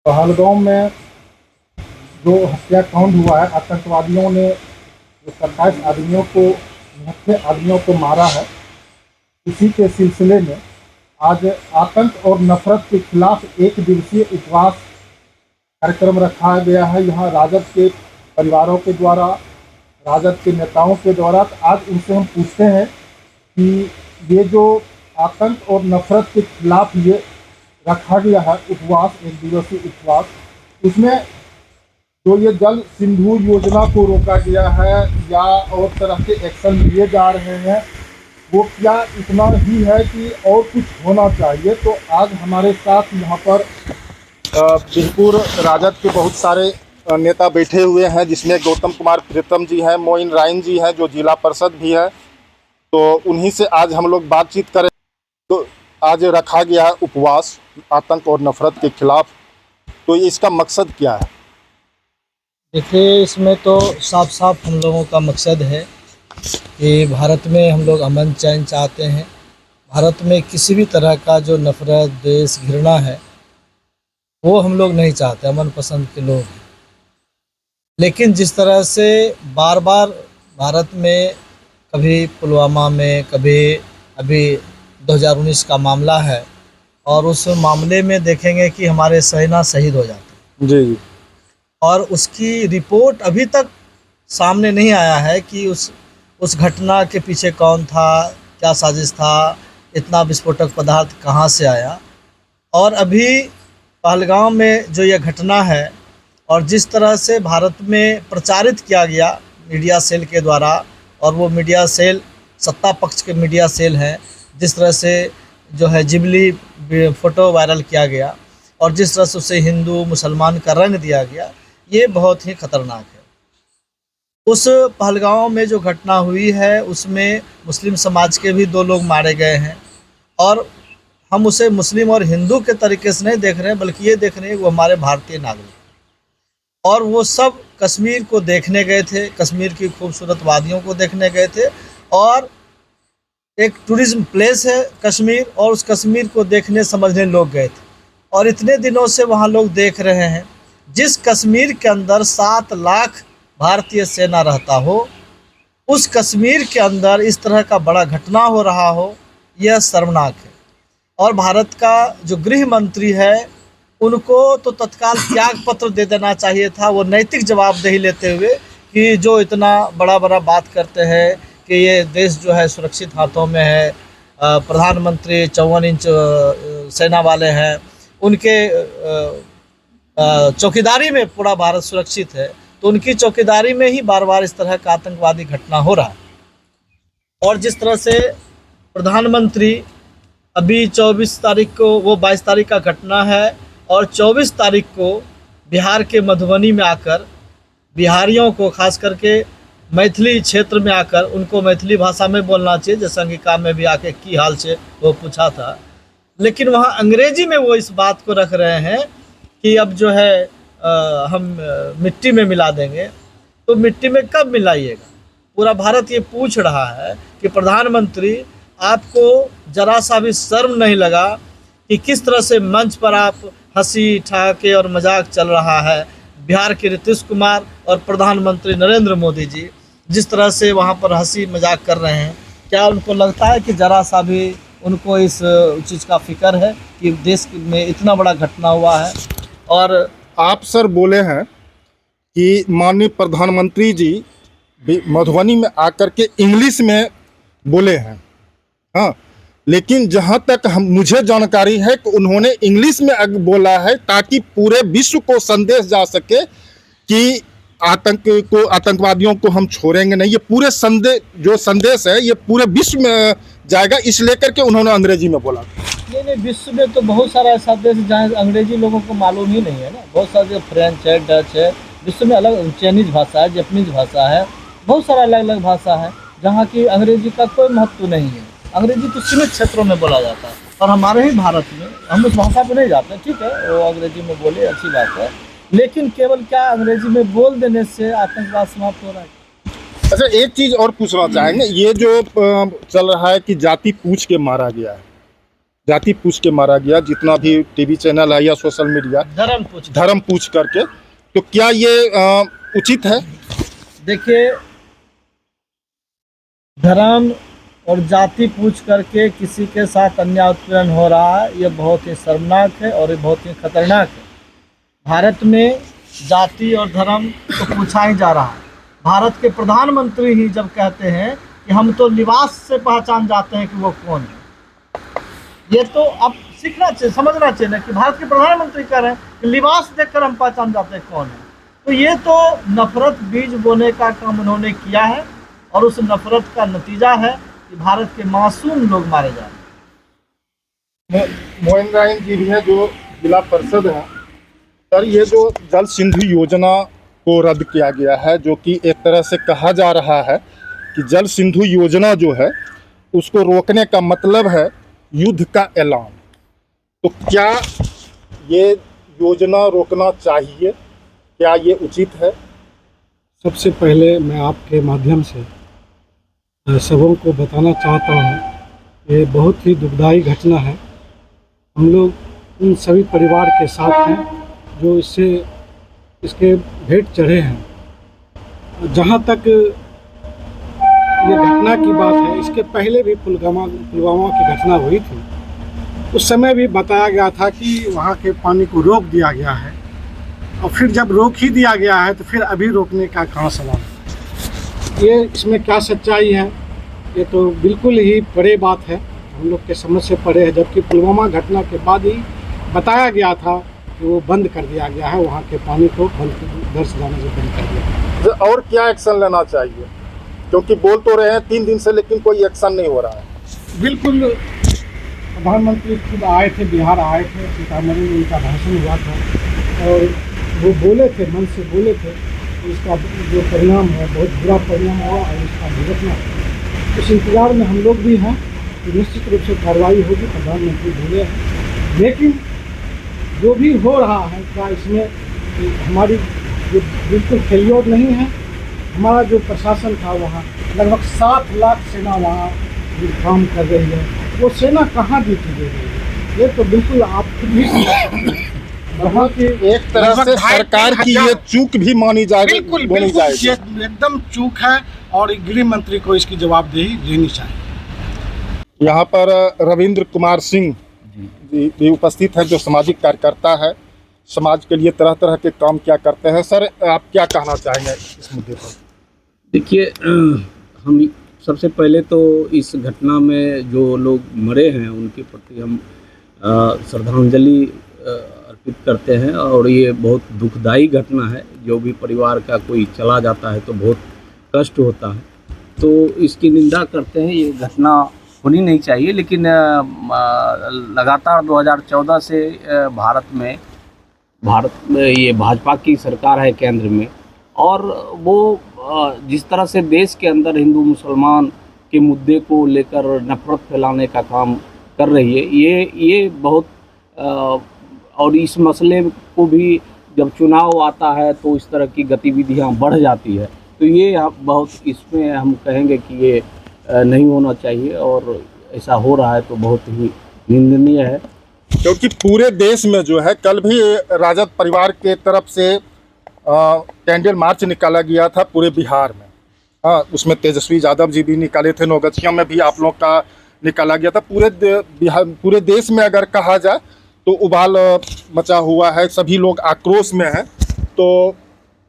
पहलगाम में जो हत्याकांड हुआ है, आतंकवादियों ने जो 27 आदमियों को 29 आदमियों को मारा है, इसी के सिलसिले में आज आतंक और नफरत के खिलाफ एक दिवसीय उपवास कार्यक्रम रखा गया है। यहाँ राजद के परिवारों के द्वारा, राजद के नेताओं के द्वारा। तो आज उनसे हम पूछते हैं कि ये जो आतंक और नफरत के खिलाफ ये रखा गया है उपवास, एक दिवसीय उपवास, उसमें जो ये जल सिंधु योजना को रोका गया है या और तरह के एक्शन लिए जा रहे हैं, वो क्या इतना ही है कि और कुछ होना चाहिए? तो आज हमारे साथ यहाँ पर बिरपुर राजद के बहुत सारे नेता बैठे हुए हैं, जिसमें गौतम कुमार प्रीतम जी हैं, मोइन राइन जी हैं जो जिला परिषद भी है। तो उन्हीं से आज हम लोग बातचीत करें। तो आज रखा गया है उपवास आतंक और नफरत के खिलाफ, तो इसका मकसद क्या है? देखिए, इसमें तो साफ साफ हम लोगों का मकसद है कि भारत में हम लोग अमन चैन चाहते हैं। भारत में किसी भी तरह का जो नफरत, द्वेष, घृणा है, वो हम लोग नहीं चाहते। अमन पसंद के लोग हैं। लेकिन जिस तरह से बार बार भारत में कभी पुलवामा में, कभी अभी 2019 का मामला है, और उस मामले में देखेंगे कि हमारे सेना शहीद हो जाते हैं जी। और उसकी रिपोर्ट अभी तक सामने नहीं आया है कि उस घटना के पीछे कौन था, क्या साजिश था, इतना विस्फोटक पदार्थ कहाँ से आया। और अभी पहलगाम में जो यह घटना है और जिस तरह से भारत में प्रचारित किया गया मीडिया सेल के द्वारा, और वो मीडिया सेल सत्ता पक्ष के मीडिया सेल हैं, जिस तरह से जो है जिबली फ़ोटो वायरल किया गया और जिस तरह से उसे हिंदू मुसलमान का रंग दिया गया, ये बहुत ही ख़तरनाक है। उस पहलगाम में जो घटना हुई है उसमें मुस्लिम समाज के भी 2 लोग मारे गए हैं, और हम उसे मुस्लिम और हिंदू के तरीके से नहीं देख रहे हैं, बल्कि ये देख रहे हैं वो हमारे भारतीय नागरिक, और वो सब कश्मीर को देखने गए थे, कश्मीर की खूबसूरत वादियों को देखने गए थे। और एक टूरिज्म प्लेस है कश्मीर, और उस कश्मीर को देखने समझने लोग गए थे, और इतने दिनों से वहाँ लोग देख रहे हैं। जिस कश्मीर के अंदर 7 लाख भारतीय सेना रहता हो, उस कश्मीर के अंदर इस तरह का बड़ा घटना हो रहा हो, यह शर्मनाक है। और भारत का जो गृह मंत्री है, उनको तो तत्काल त्याग पत्र दे देना चाहिए था, वो नैतिक जवाबदेही लेते हुए कि जो इतना बड़ा बड़ा बात करते हैं कि ये देश जो है सुरक्षित हाथों में है, प्रधानमंत्री 54 इंच सेना वाले हैं, उनके चौकीदारी में पूरा भारत सुरक्षित है, तो उनकी चौकीदारी में ही बार बार इस तरह का आतंकवादी घटना हो रहा है। और जिस तरह से प्रधानमंत्री अभी 24 तारीख को, वो 22 तारीख का घटना है, और 24 तारीख को बिहार के मधुबनी में आकर बिहारियों को, खास करके मैथिली क्षेत्र में आकर, उनको मैथिली भाषा में बोलना चाहिए, जैसा अंगिका में भी आके की हाल से वो पूछा था, लेकिन वहाँ अंग्रेजी में वो इस बात को रख रहे हैं कि अब जो है हम मिट्टी में मिला देंगे। तो मिट्टी में कब मिलाइएगा? पूरा भारत ये पूछ रहा है कि प्रधानमंत्री, आपको ज़रा सा भी शर्म नहीं लगा कि किस तरह से मंच पर आप हंसी ठहाके और मजाक चल रहा है? बिहार के नीतीश कुमार और प्रधानमंत्री नरेंद्र मोदी जी जिस तरह से वहाँ पर हंसी मजाक कर रहे हैं, क्या उनको लगता है कि ज़रा सा भी उनको इस चीज़ का फिक्र है कि देश में इतना बड़ा घटना हुआ है? और आप सर बोले हैं कि माननीय प्रधानमंत्री जी मधुबनी में आकर के इंग्लिश में बोले हैं, हाँ, लेकिन जहाँ तक मुझे जानकारी है कि उन्होंने इंग्लिश में बोला है ताकि पूरे विश्व को संदेश जा सके कि आतंकवादियों को हम छोड़ेंगे नहीं। ये पूरे संदेश है, ये पूरे विश्व में जाएगा, इस लेकर के उन्होंने अंग्रेजी में बोला। नहीं, विश्व में तो बहुत सारा ऐसा देश जहाँ अंग्रेजी लोगों को मालूम ही नहीं है ना। बहुत सारे फ्रेंच है, डच है, विश्व में अलग चाइनीज़ भाषा है, जापानीज़ भाषा है, बहुत सारा अलग अलग भाषा है जहाँ की अंग्रेजी का कोई महत्व नहीं है। अंग्रेजी तो सीमित क्षेत्रों में बोला जाता है, और हमारे ही भारत में हम उस भाषा पर नहीं जाते। ठीक है, वो अंग्रेजी में बोले, अच्छी बात है, लेकिन केवल क्या अंग्रेजी में बोल देने से आतंकवाद समाप्त हो रहा है? अच्छा, एक चीज़ और पूछना चाहेंगे, ये जो चल रहा है कि जाति पूछ के मारा गया है, जाति पूछ के मारा गया, जितना भी टीवी चैनल है या सोशल मीडिया धर्म पूछ करके, तो क्या ये उचित है? देखिए, धर्म और जाति पूछ करके किसी के साथ अन्याय उत्पीड़न हो रहा है, ये बहुत ही शर्मनाक है और ये बहुत ही खतरनाक है। भारत में जाति और धर्म को पूछा ही जा रहा है। भारत के प्रधानमंत्री ही जब कहते हैं कि हम तो लिबास से पहचान जाते हैं कि वो कौन है, ये तो अब सीखना चाहिए, समझना चाहिए ना कि भारत के प्रधानमंत्री कह रहे हैं कि लिबास देखकर हम पहचान जाते हैं कौन है। तो ये तो नफरत बीज बोने का काम उन्होंने किया है और उस नफरत का नतीजा है कि भारत के मासूम लोग मारे जा रहे हैं। मोइन राइन जी भी हैं जो जिला परिषद हैं। सर, ये जो जल सिंधु योजना को रद्द किया गया है, जो कि एक तरह से कहा जा रहा है कि जल सिंधु योजना जो है उसको रोकने का मतलब है युद्ध का ऐलान, तो क्या ये योजना रोकना चाहिए? क्या ये उचित है? सबसे पहले मैं आपके माध्यम से सबों को बताना चाहता हूँ, ये बहुत ही दुखदाई घटना है। हम लोग उन सभी परिवार के साथ हैं जो इसके भेंट चढ़े हैं। जहाँ तक ये घटना की बात है, इसके पहले भी पुलवामा की घटना हुई थी। उस समय भी बताया गया था कि वहाँ के पानी को रोक दिया गया है, और फिर जब रोक ही दिया गया है तो फिर अभी रोकने का कहाँ सवाल है? ये इसमें क्या सच्चाई है? ये तो बिल्कुल ही परे बात है, हम लोग के समझ से परे है। जबकि पुलवामा घटना के बाद ही बताया गया था कि वो बंद कर दिया गया है, वहाँ के पानी को घर से जाने से बंद कर दिया। और क्या एक्शन लेना चाहिए? क्योंकि बोल तो रहे हैं 3 दिन से, लेकिन कोई एक्शन नहीं हो रहा है। बिल्कुल, प्रधानमंत्री खुद आए थे, बिहार आए थे, सीतामढ़ी में उनका भाषण हुआ था और वो बोले थे, मन से बोले थे कि इसका जो परिणाम है बहुत बुरा परिणाम हुआ और इसका भुगतना है। इस इंतजार में हम लोग भी हैं कि निश्चित रूप से कार्रवाई होगी, प्रधानमंत्री बोले हैं। लेकिन जो भी हो रहा है, क्या इसमें हमारी जो बिल्कुल फेल्योर नहीं है? हमारा जो प्रशासन था वहाँ लगभग 7 लाख सेना वहाँ जो काम कर रही है, वो सेना कहाँ ड्यूटी दे रही है? ये तो बिल्कुल आप खुद भी समझ सकते हैं। वहाँ की एक तरह से सरकार की ये चूक भी मानी जाएगी, बिल्कुल ये एकदम चूक है और गृह मंत्री को इसकी जवाबदेही लेनी चाहिए। यहाँ पर रविंद्र कुमार सिंह जी भी उपस्थित हैं, जो सामाजिक कार्यकर्ता है, समाज के लिए तरह तरह के काम क्या करते हैं। सर, आप क्या कहना चाहेंगे इस मुद्दे पर? देखिए, हम सबसे पहले तो इस घटना में जो लोग मरे हैं उनके प्रति हम श्रद्धांजलि अर्पित करते हैं, और ये बहुत दुखदाई घटना है। जो भी परिवार का कोई चला जाता है तो बहुत कष्ट होता है, तो इसकी निंदा करते हैं। ये घटना होनी नहीं चाहिए, लेकिन लगातार 2014 से भारत में ये भाजपा की सरकार है केंद्र में, और वो जिस तरह से देश के अंदर हिंदू मुसलमान के मुद्दे को लेकर नफरत फैलाने का काम कर रही है, ये बहुत और इस मसले को भी जब चुनाव आता है तो इस तरह की गतिविधियां बढ़ जाती है। तो ये बहुत, इसमें हम कहेंगे कि ये नहीं होना चाहिए, और ऐसा हो रहा है तो बहुत ही निंदनीय है। क्योंकि पूरे देश में जो है, कल भी राजद परिवार के तरफ से कैंडल मार्च निकाला गया था पूरे बिहार में। हाँ, उसमें तेजस्वी यादव जी भी निकाले थे, नौगछिया में भी आप लोग का निकाला गया था। पूरे देश में अगर कहा जाए तो उबाल मचा हुआ है, सभी लोग आक्रोश में हैं। तो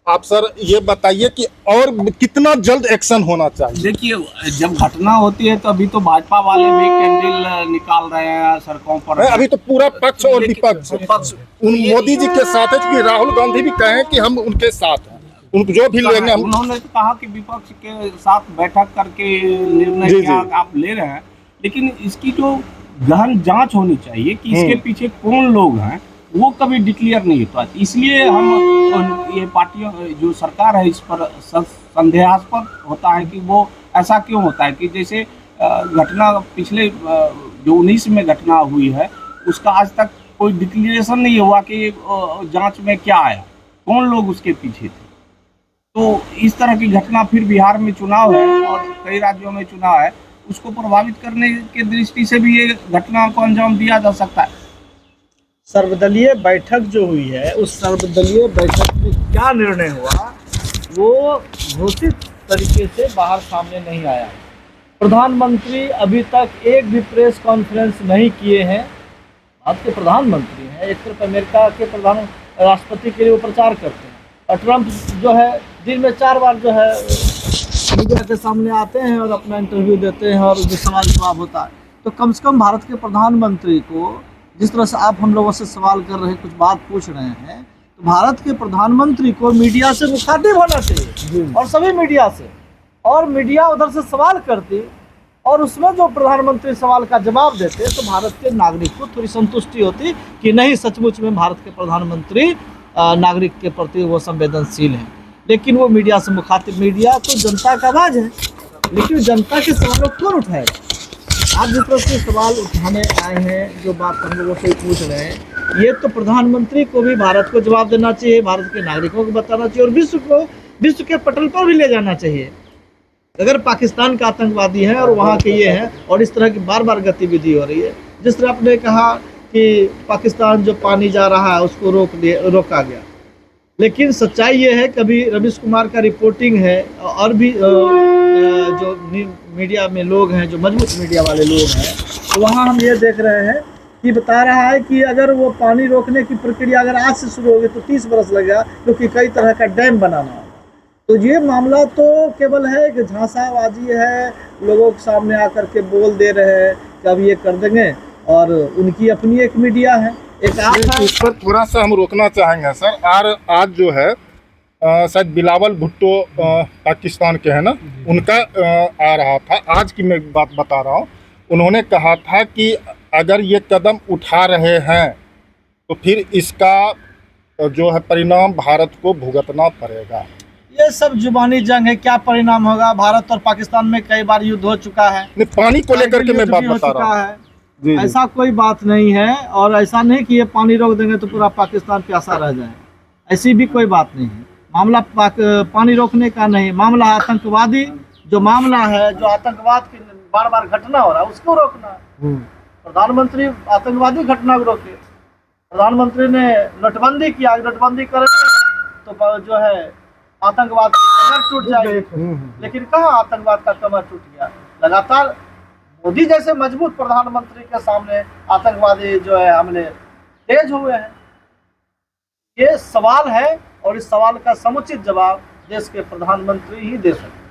आप सर ये बताइए कि और कितना जल्द एक्शन होना चाहिए? देखिए, जब घटना होती है तो अभी तो भाजपा वाले भी कैंडल निकाल रहे हैं सड़कों पर। अभी तो पूरा पक्ष और विपक्ष उन मोदी जी के साथ है, क्योंकि राहुल गांधी भी कहे कि हम उनके साथ हैं, उनको जो भी लेंगे हम। उन्होंने तो कहा कि विपक्ष के साथ बैठक करके निर्णय क्या आप ले रहे हैं, लेकिन इसकी जो गहन जांच होनी चाहिए कि इसके पीछे कौन लोग हैं, वो कभी डिक्लेयर नहीं होता। इसलिए हम ये पार्टियों, जो सरकार है, इस पर संदेहास्पद होता है कि वो ऐसा क्यों होता है कि जैसे घटना पिछले जो 19 में घटना हुई है, उसका आज तक कोई डिक्लेरेशन नहीं हुआ कि जांच में क्या आया, कौन लोग उसके पीछे थे। तो इस तरह की घटना, फिर बिहार में चुनाव है और कई राज्यों में चुनाव है, उसको प्रभावित करने की दृष्टि से भी ये घटना को अंजाम दिया जा सकता है। सर्वदलीय बैठक जो हुई है, उस सर्वदलीय बैठक में क्या निर्णय हुआ वो घोषित तरीके से बाहर सामने नहीं आया। प्रधानमंत्री अभी तक एक भी प्रेस कॉन्फ्रेंस नहीं किए हैं। भारत के प्रधानमंत्री हैं, एक तरफ अमेरिका के प्रधान राष्ट्रपति के लिए वो प्रचार करते हैं, और ट्रंप जो है दिन में 4 बार जो है मीडिया के सामने आते हैं और अपना इंटरव्यू देते हैं और जो सवाल जवाब होता है। तो कम से कम भारत के प्रधानमंत्री को, जिस तरह से आप हम लोगों से सवाल कर रहे हैं, कुछ बात पूछ रहे हैं, तो भारत के प्रधानमंत्री को मीडिया से मुखातिब होना चाहिए, और सभी मीडिया से, और मीडिया उधर से सवाल करती और उसमें जो प्रधानमंत्री सवाल का जवाब देते तो भारत के नागरिक को थोड़ी संतुष्टि होती कि नहीं, सचमुच में भारत के प्रधानमंत्री नागरिक के प्रति वो संवेदनशील हैं। लेकिन वो मीडिया से मुखातिब, मीडिया तो जनता का आवाज़ है, लेकिन जनता के सवालों को कौन उठाएगा? आप जिस तरह से सवाल उठाने आए हैं, जो बात हम लोगों से पूछ रहे हैं, ये तो प्रधानमंत्री को भी भारत को जवाब देना चाहिए, भारत के नागरिकों को बताना चाहिए, और विश्व के पटल पर भी ले जाना चाहिए। अगर पाकिस्तान का आतंकवादी है और वहाँ के ये हैं, और इस तरह की बार बार गतिविधि हो रही है, जिस तरह आपने कहा कि पाकिस्तान जो पानी जा रहा है उसको रोका गया, लेकिन सच्चाई ये है, कभी रवीश कुमार का रिपोर्टिंग है, और भी जो मीडिया में लोग हैं, जो मजबूत मीडिया वाले लोग हैं, तो वहाँ हम ये देख रहे हैं कि बता रहा है कि अगर वो पानी रोकने की प्रक्रिया अगर आज से शुरू होगी तो 30 बरस लगेगा, क्योंकि कई तरह का डैम बनाना है। तो ये मामला तो केवल है कि झांसाबाजी है, लोगों के सामने आकर के बोल दे रहे हैं कि अब ये कर देंगे, और उनकी अपनी एक मीडिया है, एक आप है। इस पर थोड़ा सा हम रोकना चाहेंगे सर। और आज जो है शायद बिलावल भुट्टो पाकिस्तान के हैं ना, उनका आ रहा था, आज की मैं बात बता रहा हूँ। उन्होंने कहा था कि अगर ये कदम उठा रहे हैं तो फिर इसका जो है परिणाम भारत को भुगतना पड़ेगा। ये सब जुबानी जंग है, क्या परिणाम होगा? भारत और पाकिस्तान में कई बार युद्ध हो चुका है, नहीं, पानी को लेकर के मैं बात बता रहा हूँ। है। जी। ऐसा कोई बात नहीं है, और ऐसा नहीं कि ये पानी रोक देंगे तो पूरा पाकिस्तान प्यासा रह जाए, ऐसी भी कोई बात नहीं है। मामला पानी रोकने का नहीं, मामला आतंकवादी जो मामला है, जो आतंकवाद की बार बार घटना हो रहा है उसको रोकना है। प्रधानमंत्री आतंकवादी घटना को रोके। प्रधानमंत्री ने नोटबंदी किया, नोटबंदी करेंगे तो जो है आतंकवाद की कमर टूट जाएगी, लेकिन कहाँ आतंकवाद का कमर टूट गया? लगातार मोदी जैसे मजबूत प्रधानमंत्री के सामने आतंकवादी जो है हमले तेज हुए हैं। ये सवाल है, और इस सवाल का समुचित जवाब देश के प्रधानमंत्री ही दे सकते हैं।